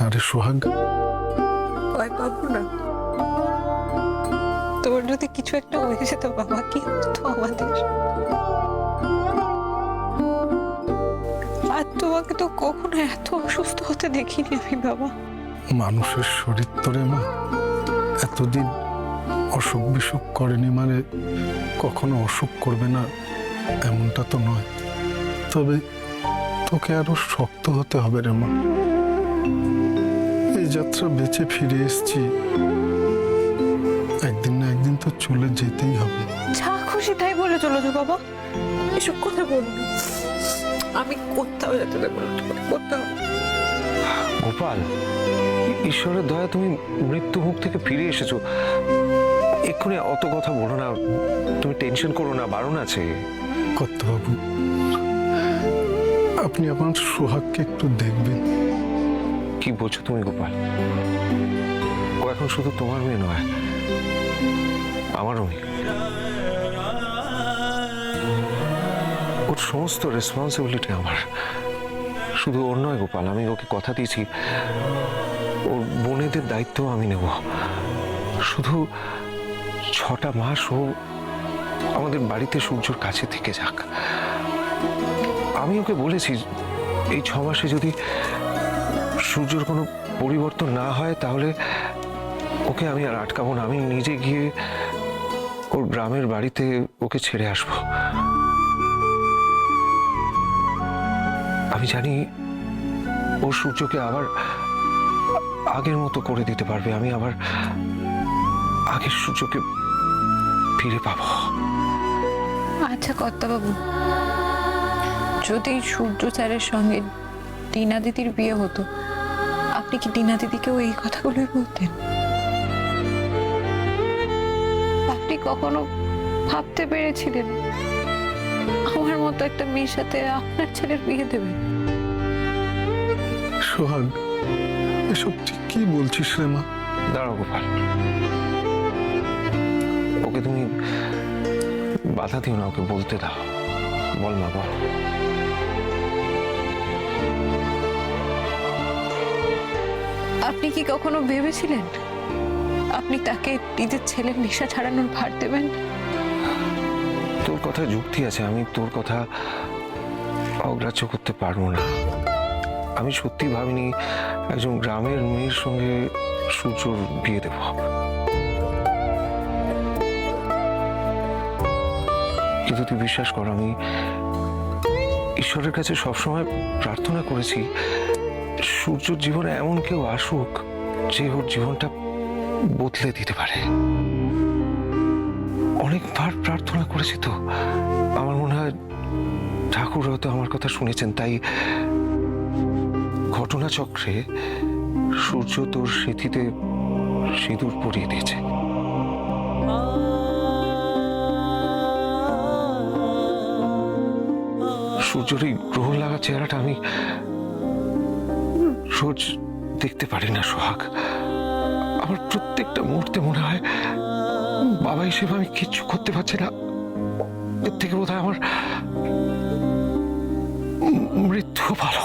না রে সোহাগ? ভয় পাবো না। তোর যদি কিছু একটা হয়ে যেত বাবা, কি হতো আমাদের? আর তোমাকে তো কখনো এত অসুস্থ হতে দেখিনি আমি বাবা। মানুষের শরীর তো রে মা এতদিন অসুখ বিসুখ করেনি মানে কখনো অসুখ করবে না এমনটা তো নয়। তবে তোকে আরো শক্ত হতে হবে রে মা। এই যাত্রা বেঁচে ফিরে এসেছি, একদিন না একদিন তো চলে যেতেই হবে। যা খুশি তাই বলে চলো তো বাবা, এসব কথা বলবো না। আমি কোথাও যেতে দেবো না, কোথাও। গোপাল, ঈশ্বরের দয়া তুমি মৃত্যু মুখ থেকে ফিরে এসেছো। এক্ষুনি অত কথা বলো না, তুমি টেনশন করো না, বারণ আছে। কর্তাবাবু, আপনি আপনার সোহাগকে একটু দেখবেন। কি বলছো তুমি গোপাল? ও এখন শুধু তোমার মেয়ে নয়, আমারও মেয়ে। ওর সমস্ত রেসপন্সিবিলিটি আমার, শুধু ওর নয় গোপাল। আমি ওকে কথা দিয়েছি ওর বোনেদের দায়িত্ব আমি নেব। শুধু 6টা মাস ও আমাদের বাড়িতে সূর্যর কাছে থেকে যাক। আমি ওকে বলেছি এই 6 মাসে যদি সূর্যর কোনো পরিবর্তন না হয় তাহলে ওকে আমি আর আটকাবো না। আমি নিজে গিয়ে ওর গ্রামের বাড়িতে ওকে ছেড়ে আসব। আমি জানি ও সূর্যকে আবার আগের মতো করে দিতে পারবে। আমি আবার আগের সূর্যকে ফিরে পাবো। আচ্ছা কর্তাবাবু, যদি সূর্য স্যারের সঙ্গে টিনা দিদির বিয়ে হতো, আপনি কি টিনা দিদিকেও এই কথাগুলোই বলতেন? আপনি কখনো ভাবতে পেরেছিলেন আমার মতো একটা মেয়ের সাথে আপনার ছেলের বিয়ে দেবেন? সোহাগ, এসব ঠিক কি বলছিস রে মা? দাঁড়াও গোপাল, ওকে তুমি বাধা দিও না, ওকে বলতে দাও। বল মা, বল। আপনি কি কখনো ভেবেছিলেন আপনি তাকে নিজের ছেলের নেশা ছাড়ানোর ভার দেবেন? তোর কথা যুক্তি আছে, আমি তোর কথা অগ্রাহ্য করতে পারবো না। আমি সত্যি ভাবিনি একজন গ্রামের মেয়ের সঙ্গে সূর্যর বিয়ে দেব। কিন্তু তুই বিশ্বাস কর, আমি ঈশ্বরের কাছে সবসময় প্রার্থনা করেছি সূর্যর জীবনে এমন কেউ আসুক যে ওর জীবনটা বদলে দিতে পারে। অনেকবার প্রার্থনা করেছি তো, আমার মনে হয় ঠাকুর হয়তো আমার কথা শুনেছেন। তাই ঘটনাচক্রে সূর্য তোর স্মৃতিতে সিঁদুর পরিয়ে দিয়েছে। সূর্যের এই গ্রহ লাগা চেহারাটা আমি রোজ দেখতে পারি না সোহাগ। আমার প্রত্যেকটা মুহূর্তে মনে হয় বাবা হিসেবে আমি কিচ্ছু করতে পারছি না। এর থেকে বোধহয় আমার মৃত্যু ভালো।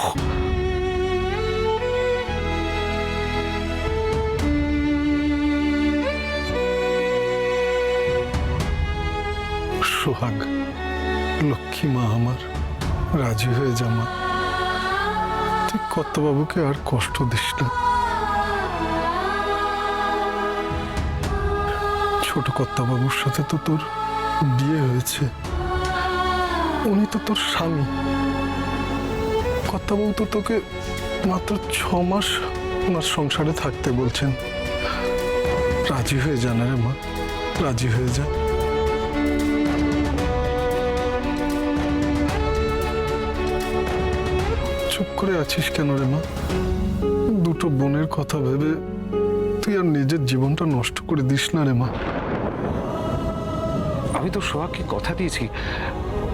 সোহাগ, লক্ষ্মী মা আমার, রাজি হয়ে যা মা। তুই কর্তাবাবুকে আর কষ্ট দিস না। ছোট কর্তাবাবুর সাথে তো তোর বিয়ে হয়েছে, উনি তো তোর স্বামী। কর্তাবাবু তো তোকে মাত্র 6 মাস ওনার সংসারে থাকতে বলছেন। রাজি হয়ে যা না রে মা, রাজি হয়ে যা। চুপ করে আছিস কেন রে মা? দুটো বোনের কথা ভেবে তুই আর নিজের জীবনটা নষ্ট করে দিস না রে মা। আমি তো সোহাগকে কথা দিয়েছি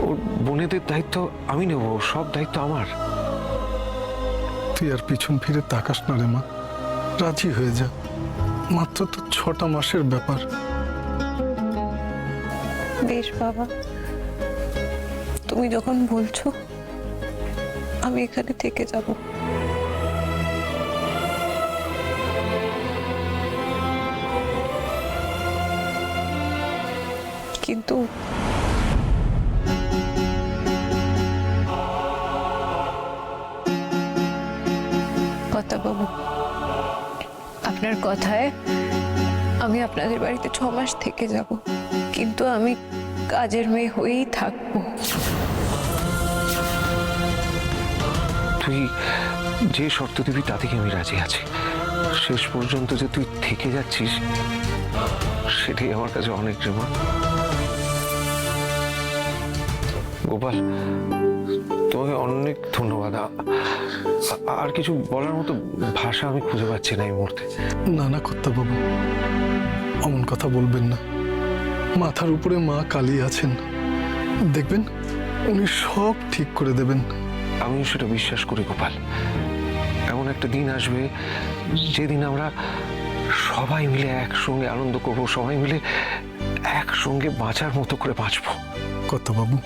ওর বোনেদের দায়িত্ব আমি নেব, সব দায়িত্ব আমার। তুই আর পিছন ফিরে তাকাস না রে মা, রাজি হয়ে যা। মাত্র তো 6টা মাসের ব্যাপার। বেশ বাবা, তুমি যখন বলছো আমি এখানে থেকে যাব। কিন্তু বাবু, আপনার কথায় আমি আপনাদের বাড়িতে 6 মাস থেকে যাব, কিন্তু আমি কাজের মেয়ে হয়েই থাকবো। তুই যে শর্ত দিবি তাতে আমি রাজি আছি। শেষ পর্যন্ত যে তুই থেকে যাচ্ছিস সেটাই আমার কাছে অনেক রে মা। গোপাল, তোমাকে অনেক ধন্যবাদ। আর কিছু বলার মতো ভাষা আমি খুঁজে পাচ্ছি না এই মুহূর্তে। না না কর্তাবাবু, অমন কথা বলবেন না। মাথার উপরে মা কালী আছেন, দেখবেন উনি সব ঠিক করে দেবেন। আমিও সেটা বিশ্বাস করি গোপাল। এমন একটা দিন আসবে যেদিন আমরা সবাই মিলে একসঙ্গে আনন্দ করব, সবাই মিলে একসঙ্গে বাঁচার মতো করে বাঁচবো। কর্তাবাবু,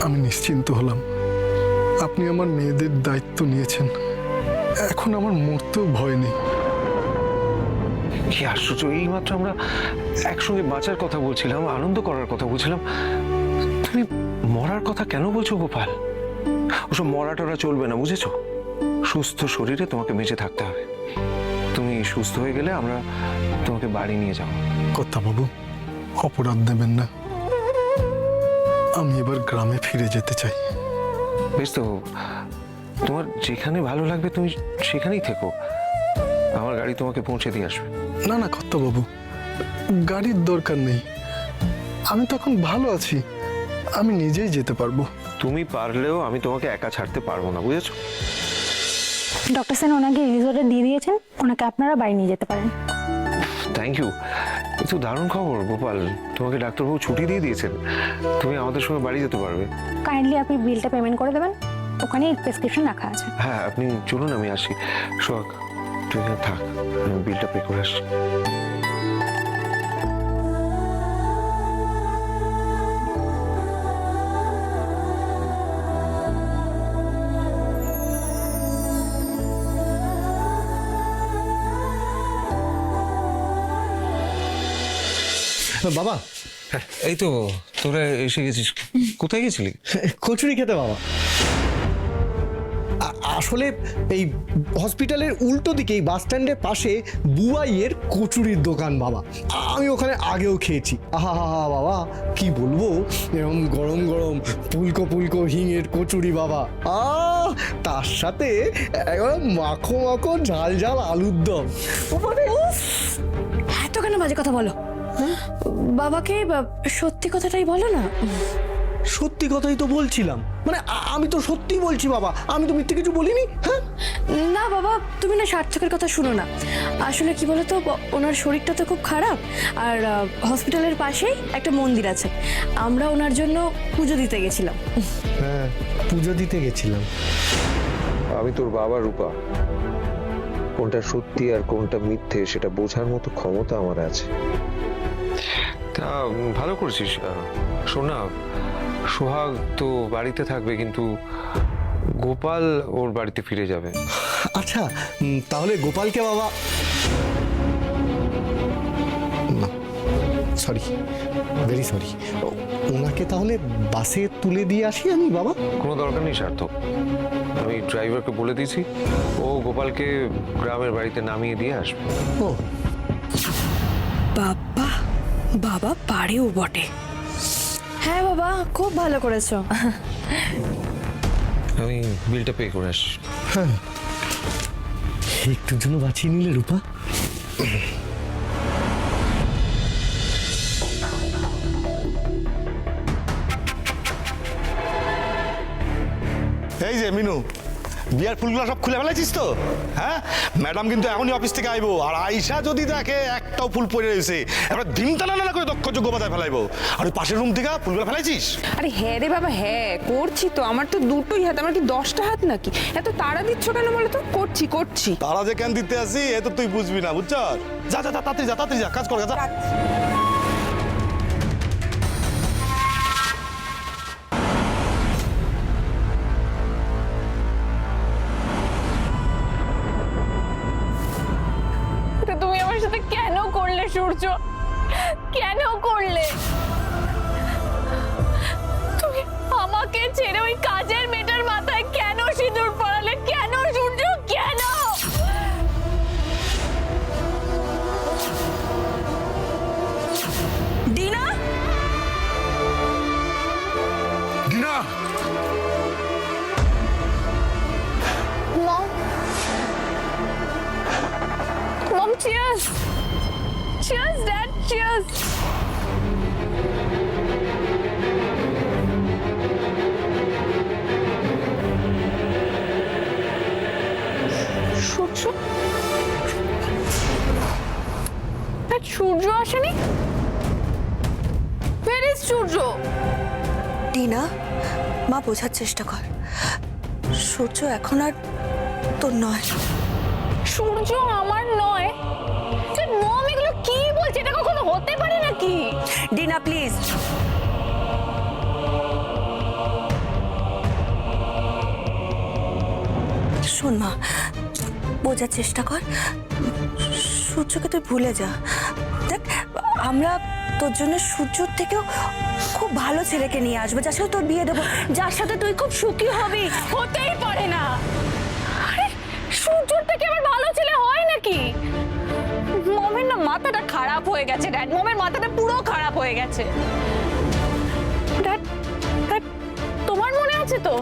আমি নিশ্চিন্ত হলাম। আপনি আমার মেয়েদের দায়িত্ব নিয়েছেন, এখন আমার মরতেও ভয় নেই। কি আশ্চর্য, এইমাত্র আমরা একসঙ্গে বাঁচার কথা বলছিলাম, আনন্দ করার কথা বলছিলাম, তুমি মরার কথা কেন বলছো গোপাল? ওসব মরা টরা চলবে না, বুঝেছো? সুস্থ শরীরে তোমাকে বেঁচে থাকতে হবে। তুমি সুস্থ হয়ে গেলে আমরা তোমাকে বাড়ি নিয়ে যাবো। কর্তাবাবু, অপরাধ দেবেন না। আমি এবার গ্রামে ফিরে যেতে চাই। বেশ তো, তোমার যেখানে ভালো লাগবে তুমি সেখানেই থেকো। আমার গাড়ি তোমাকে পৌঁছে দিয়ে আসবে। না না কর্তাবাবু, গাড়ির দরকার নেই। আমি তখন ভালো আছি, আমি নিজেই যেতে পারবো। তুমি পারলেও আমি তোমাকে একা ছাড়তে পারবো না, বুঝেছো? ডক্টর সেন ওনাকে রিলিজ অর্ডার দিয়ে দিয়েছেন, ওনাকে আপনারা বাড়ি নিয়ে যেতে পারেন। থ্যাংক ইউ, এ তো দারুণ খবর গোপাল। তোমাকে ডাক্তারবাবু ছুটি দিয়ে দিয়েছেন, তুমি আমাদের সঙ্গে বাড়ি যেতে পারবে। কাইন্ডলি আপনি বিলটা পেমেন্ট করে দেবেন, ওখানে প্রেসক্রিপশন রাখা আছে। হ্যাঁ, আপনি চলুন, আমি আসি। সোহাগ, তুই এখানে থাক, আমি বিলটা পে করে আসছি। বাবা, এই তো তোরা এসে গেছিস। কোথায় গেছিলি? কচুরি খেতে বাবা। আসলে এই হসপিটালের উল্টো দিকে বাস স্ট্যান্ডের পাশে বুয়াইয়ের কচুরির দোকান বাবা। আমি ওখানে আগেও খেয়েছি। আহা হা হা বাবা, কি বলবো, এরকম গরম গরম পুলকো পুলকো হিঙের কচুরি বাবা। তার সাথে একদম মাখো মাখো ঝাল ঝাল আলুর দম। এত কেন বাজে কথা বলো? বাবাকে সত্যি কথাটাই বলো না। সত্যি কথাই তো বলছিলাম, মানে আমি তো সত্যি বলছি বাবা, আমি তো মিথ্যে কিছু বলিনি। হ্যাঁ না বাবা, তুমি না সার্থকের কথা শুনো না। আসলে কি বলতো, ওনার শরীরটা তো খুব খারাপ, আর হসপিটালের পাশেই একটা মন্দির আছে, আমরা ওনার জন্য পুজো দিতে গেছিলাম। হ্যাঁ, পুজো দিতে গেছিলাম। আমি তোর বাবা রূপা, কোনটা সত্যি আর কোনটা মিথ্যে সেটা বোঝার মতো ক্ষমতা আমার আছে। তা ভালো করছিস। শোন না, সোহাগ তো বাড়িতে থাকবে, কিন্তু গোপাল ওর বাড়িতে ফিরে যাবে। আচ্ছা, তাহলে গোপালকে বাবা, সরি, ভেরি সরি, ওনাকে তাহলে বাসে তুলে দিয়ে আসি আমি বাবা। কোনো দরকার নেই সার্থক, আমি ড্রাইভারকে বলে দিয়েছি, ও গোপালকে গ্রামের বাড়িতে নামিয়ে দিয়ে আসবে। ও বাবা, বাবা পারেও বটে। হ্যাঁ বাবা, খুব ভালো করেছো। আমি বিলটা পে করে আসছি। হ্যাঁ, একটুর জন্য বাঁচিয়ে নিলে রূপা। এই যে মিনু, বিয়ার ফুলগুলো সব খুলে ফেলেছিস তো? হ্যাঁ, ম্যাডাম কিন্তু এখনই অফিস থেকে আইবো, আর আইসা যদি দেখে একটাও ফুল পড়ে রয়েছে, এবার ডিম টানা না করে দক্ষ যোগ্য বাজায় ফেলাইবো। আর ওই পাশের রুম থেকে ফুলগুলো ফেলাইছিস? আরে হ্যাঁ রে বাবা, হ্যাঁ করছি তো, আমার তো দুটোই হাত, আমার কি 10টা হাত নাকি? এত তাড়া দিচ্ছ কেন বলো তো? করছি করছি। তারা যে কেন দিতে আসি এ তো তুই বুঝবি না, বুঝছ? যা যা তাড়াতাড়ি যা, তাড়াতাড়ি যা, কাজ কর, যা। এটা তুমি আমার সাথে কেন করলে সূর্য? কেন করলে? তুমি আমাকে ছেড়ে ওই কাজের মেয়েটার মাথায় কেন সিঁদুর পরালে? কেন সূর্য, কেন? ডিনা, ডিনা, মম, মম, cheers, cheers, Dad, cheers. সূর্য, Dad, সূর্য আসেনি? Where is সূর্য? টিনা, মা বোঝার চেষ্টা কর। সূর্য এখন আর তোর নয়। সূর্য আমার নয়? মম, এগুলো কি বলছে? এটা কখনো হতে পারে নাকি? Dinner please. শোন মা, বোঝার চেষ্টা কর। সূর্যকে তুই ভুলে যা। দেখ, আমরা তোর জন্য সূর্যর থেকেও খুব ভালো ছেলেকে নিয়ে আসবো, যার সাথে তোর বিয়ে দেবো, যার সাথে তুই খুব সুখী হবি। হতেই পারে না। আরে সূর্যর থেকে আবার ভালো ছেলে হয় নাকি? মমের না মাথাটা খারাপ হয়ে গেছে ড্যাড, মমের মাথাটা পুরো খারাপ হয়ে গেছে। ড্যাড, ড্যাড, তোমার মনে আছে তো?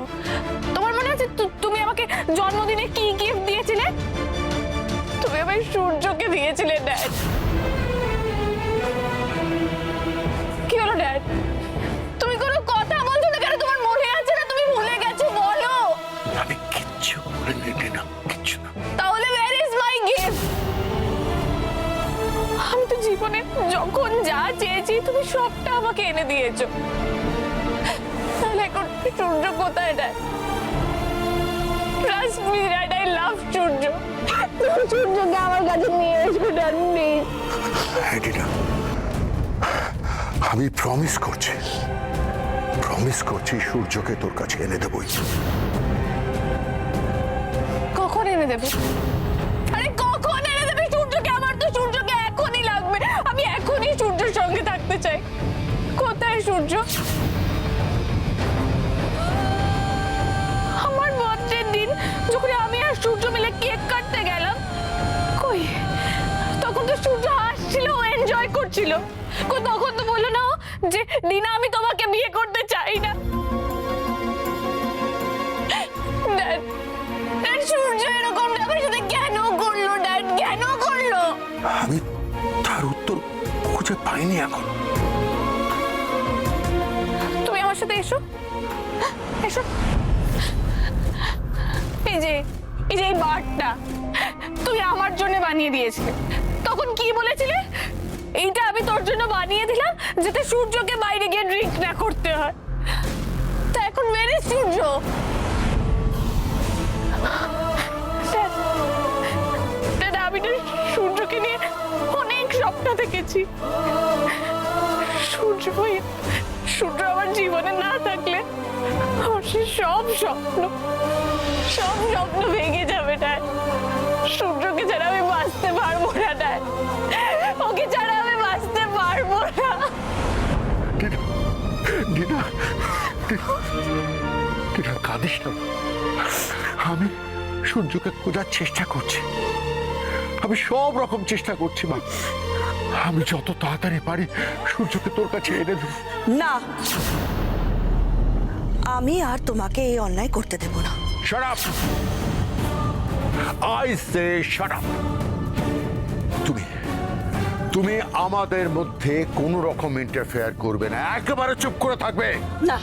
তোমার মনে আছে তুমি আমাকে জন্মদিনে কি গিফট দিয়েছিলে? তুমি আমায় সূর্যকে দিয়েছিলে ড্যাড। কি হলো ড্যাড? তুমি কোনো কথা বলছো না কেন? তোমার মনে আছে না? তুমি ভুলে গেছো? বলো। আমি কিচ্ছু বলিনি ডিনা, কিচ্ছু না। তাহলে where is my gift? আমি তো জীবনে যখন যা চেয়েছি তুমি সবটা আমাকে এনে দিয়েছো। তাহলে এখন সূর্য কোথায় dad? Trust me Dad, I love সূর্য। তুমি সূর্যকে আমার কাছে নিয়ে এসো ড্যাড, প্লিজ। হ্যাঁ ডিনা, আমি প্রমিস করছি সূর্যকে তোর কাছে এনে দেবই। কখন এনে দেবে? আরে কখন এনে দেবে সূর্যকে? আমার তো সূর্যকে এখনই লাগবে। আমি এখনই সূর্যের সঙ্গে থাকতে চাই। কোথায় সূর্য? আমার বার্থডের দিন যখন আমি আর সূর্য মিলে কেক কাটতে গেলাম, কই তখন তো সূর্য হাসছিল, এনজয় করছিল। তখন তো বললো না যে ডিনা আমি তোমাকে বিয়ে করতে চাই না। ড্যাড, ড্যাড, সূর্য এরকম আমার সাথে কেন করলো ড্যাড? কেন করলো? আমি তার উত্তর খুঁজে পাইনি এখন। তুমি আমার সাথে এসো, এসো। এই যে এই বারটা তুমি আমার জন্য বানিয়ে দিয়েছিলে। তখন কি বলেছিলে? এইটা আমি তোর জন্য বানিয়ে দিলাম যাতে সূর্যকে বাইরে গিয়ে ড্রিঙ্ক না করতে হয়। তা এখন মেরে সূর্য। Dad, আমি না সূর্যকে নিয়ে অনেক স্বপ্ন দেখেছি। সূর্য আমার জীবনে না থাকলে আমার সব স্বপ্ন ভেঙে যাবে ড্যাড। সূর্যকে ছাড়া আমি বাঁচতে পারবো না ড্যাড, ওকে ছাড়া আমি বাঁচতে পারবো না। ডিনা, কাঁদিস না। আমি সূর্যকে খোঁজার চেষ্টা করছি, আমি সব রকম চেষ্টা করছি মা। আমি যত তাড়াতাড়ি পারি সূর্যকে তোর কাছে এনে দেব। না, আমি আর তোমাকে এই অন্যায় করতে দেব না। Shut up! I say shut up! তুমি আমাদের মধ্যে কোনো রকম ইন্টারফেয়ার করবে না, একেবারে চুপ করে থাকবে। না,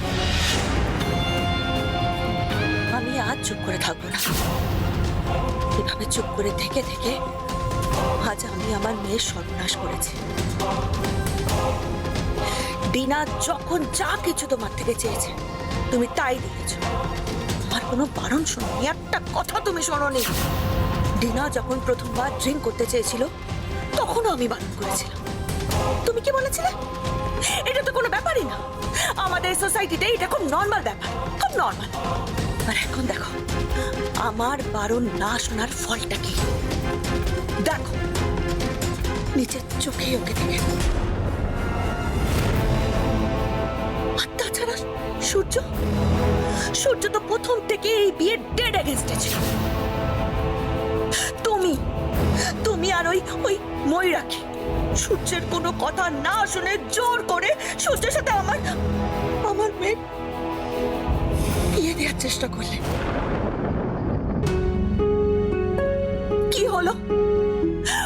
আমি আজ চুপ করে থাকবো না। এভাবে চুপ করে থেকে থেকে আজ আমি আমার মেয়ের সর্বনাশ করেছি। ডিনা যখন যা কিছু তোমার থেকে চেয়েছে তুমি তাই দিয়েছ। আমার কোনো বারণ শোনোনি, একটা কথা তুমি শোনোনি। ডিনা যখন প্রথমবার ড্রিঙ্ক করতে চেয়েছিল তখনও আমি বারণ করেছিলাম। তুমি কি বলেছিলে? এটা তো কোনো ব্যাপারই না, আমাদের সোসাইটিতে এটা খুব নর্মাল ব্যাপার, খুব নর্মাল। আর এখন দেখো আমার বারণ না শোনার ফলটা কি। দেখো নিজের চোখেই ওকে দেখে সূর্য সূর্য তো প্রথম থেকে এই বিয়ে ডেড এগেনস্টে ছিল। তুমি আর ওই ময়ূরাক্ষী সূর্যের কোনো কথা না শুনে জোর করে সূর্যের সাথে আমার মেয়ে বিয়ে দেওয়ার চেষ্টা করলে। কি হলো?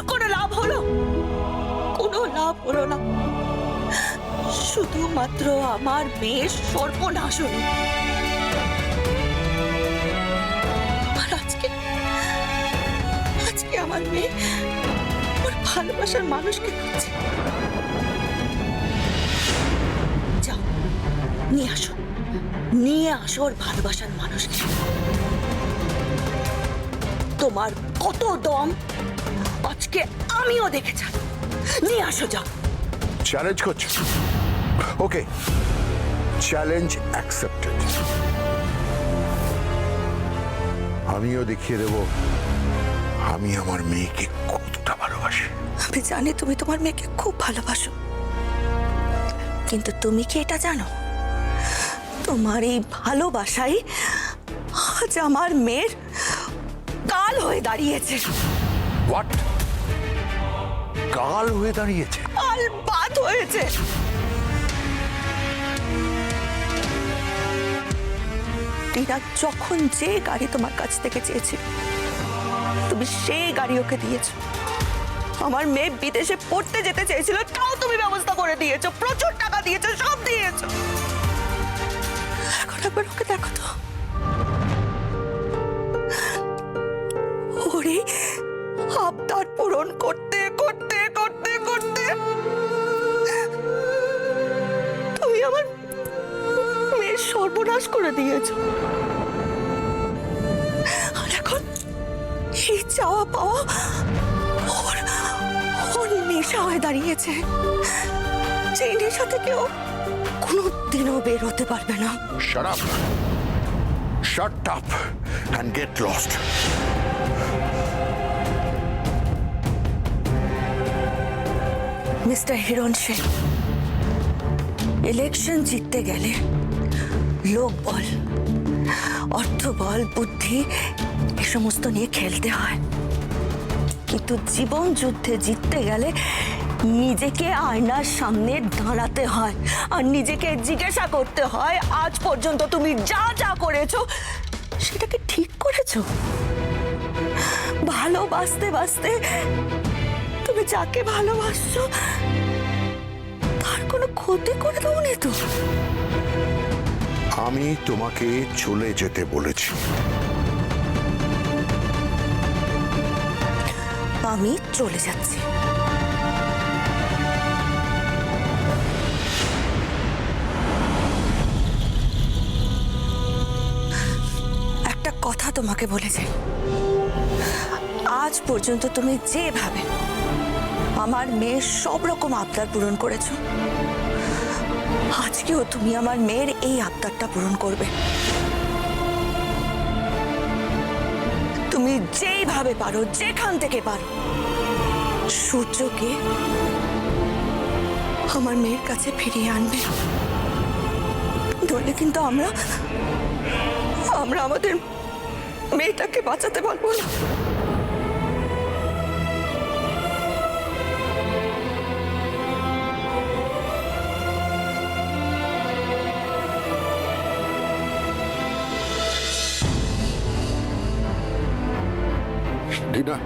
কোনো লাভ হলো? কোনো লাভ হলো না। শুধুমাত্র আমার মেয়ের সর্বনাশ হলো। আর আজকে আমার মেয়ে ওর ভালোবাসার মানুষকে খুঁজছে। যাও নিয়ে আসো ওর ভালোবাসার মানুষকে। তোমার কত দম আজকে আমিও দেখে যাই। নিয়ে আসো, যাও। চ্যালেঞ্জ করছো? ওকে, চ্যালেঞ্জ অ্যাকসেপ্টেড। আমিও দেখিয়ে দেব আমি আমার মেয়েকে কতটা ভালোবাসি। আমি জানি তুমি তোমার মেয়েকে খুব ভালোবাসো, কিন্তু তুমি কি এটা জানো তোমার এই ভালোবাসাই আজ আমার মেয়ের কাল হয়ে দাঁড়িয়েছে। হোয়াট? কাল হয়ে দাঁড়িয়েছে? কাল বাদ হয়েছে। টিনা যখন যে গাড়ি তোমার কাছ থেকে চেয়েছিল তুমি সেই গাড়ি ওকে দিয়েছো। আমার মেয়ে বিদেশে পড়তে যেতে চেয়েছিল, তাও তুমি ব্যবস্থা করে দিয়েছো, প্রচুর টাকা দিয়েছো, সব দিয়েছো। এখন একবার ওকে দেখো তো, ওরে আবদার পূরণ করতে করতে করতে করতে তুমি আমার মেয়ের সর্বনাশ করে দিয়েছো। আর এখন এই চাওয়া পাওয়া ওর নেশা হয়ে দাঁড়িয়েছে, সেই নেশা থেকেও কোনোদিনও বের হতে পারবে না। Shut up. Shut up and get lost. Mister Hiran Sen, election জিততে গেলে লোক বল, অর্থ বল, বুদ্ধি এ সমস্ত নিয়ে খেলতে হয়, কিন্তু জীবন যুদ্ধে জিততে গেলে নিজেকে আয়নার সামনে দাঁড়াতে হয় আর নিজেকে জিজ্ঞাসা করতে হয় আজ পর্যন্ত তুমি যা যা করেছো সেটাকে ঠিক করেছো? ভালোবাসতে বাসতে তুমি যাকে ভালোবাসছো তার কোনো ক্ষতি করে দাওনি তো? আমি তোমাকে চলে যেতে বলেছি। আমি চলে যাচ্ছি। একটা কথা তোমাকে বলে যাই, আজ পর্যন্ত তুমি যেভাবে আমার মেয়ের সব রকম আবদার পূরণ করেছো, আজকেও তুমি আমার মেয়ের এই আবদারটা পূরণ করবে। তুমি যেইভাবে পারো, যেখান থেকে পারো, সূর্যকে আমার মেয়ের কাছে ফিরিয়ে আনবে। নইলে কিন্তু আমরা আমাদের মেয়েটাকে বাঁচাতে পারবো না। ডিনা,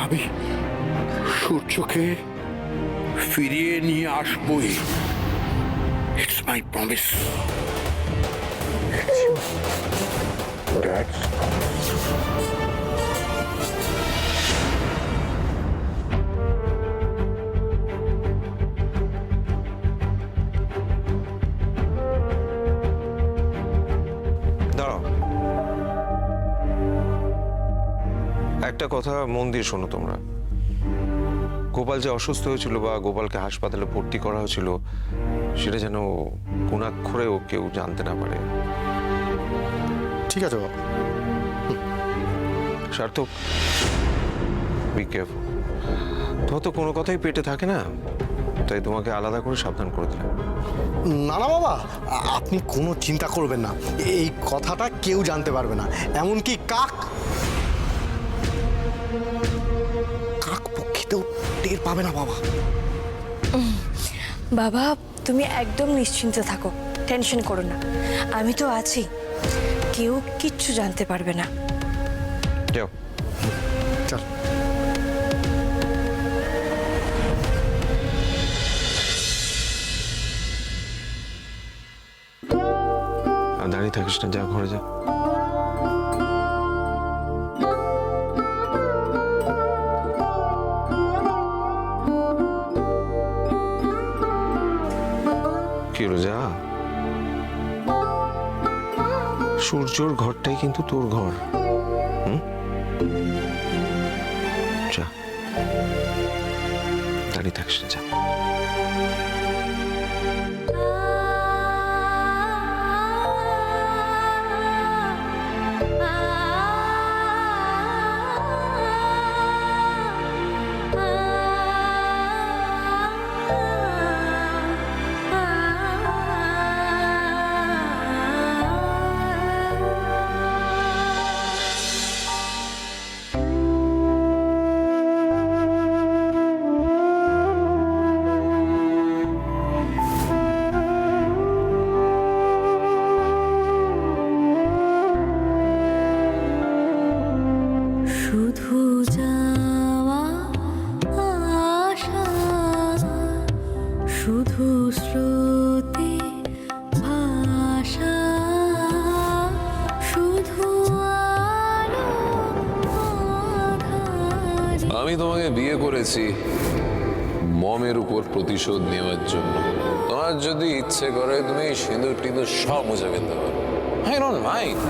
আমি সূর্যকে ফিরিয়ে নিয়ে আসবই। It's my promise. দাঁড়াও, একটা কথা মন দিয়ে শোনো তোমরা। গোপাল যে অসুস্থ হয়েছিল বা গোপালকে হাসপাতালে ভর্তি করা হয়েছিল সেটা যেন কোনাক্ষরেও কেউ জানতে না পারে। ঠিক আছে বাবা। সার্থক, বি কেয়ারফুল। তোমার তো কোনো কথাই পেটে থাকে না, তাই তোমাকে আলাদা করে সাবধান করে দিলাম। না না বাবা, আপনি কোনো চিন্তা করবেন না, এই কথাটা কেউ জানতে পারবে না, এমনকি কাক পক্ষীতেও টের পাবে না বাবা। বাবা তুমি একদম নিশ্চিন্তে থাকো, টেনশন করো না, আমি তো আছি, কেউ কিচ্ছু জানতে পারবে না। যাও। চল। আর দাঁড়িয়ে থাকিস না, যা ঘরে যা। কি হলো, যা। সূর্যর ঘরটাই কিন্তু তোর ঘর। যা, দাঁড়িয়ে থাকিস না, যা। শুধু যাওয়া আশা, শুধু স্রোতে ভাষা, শুধু আলো আঁধারে। আমি তোমাকে বিয়ে করেছি মমের উপর প্রতিশোধ নেওয়ার জন্য। তোমার যদি ইচ্ছে করে তুমি সিঁদুর টিঁদুর সব মুছে ফেলতে পারো। I don't mind.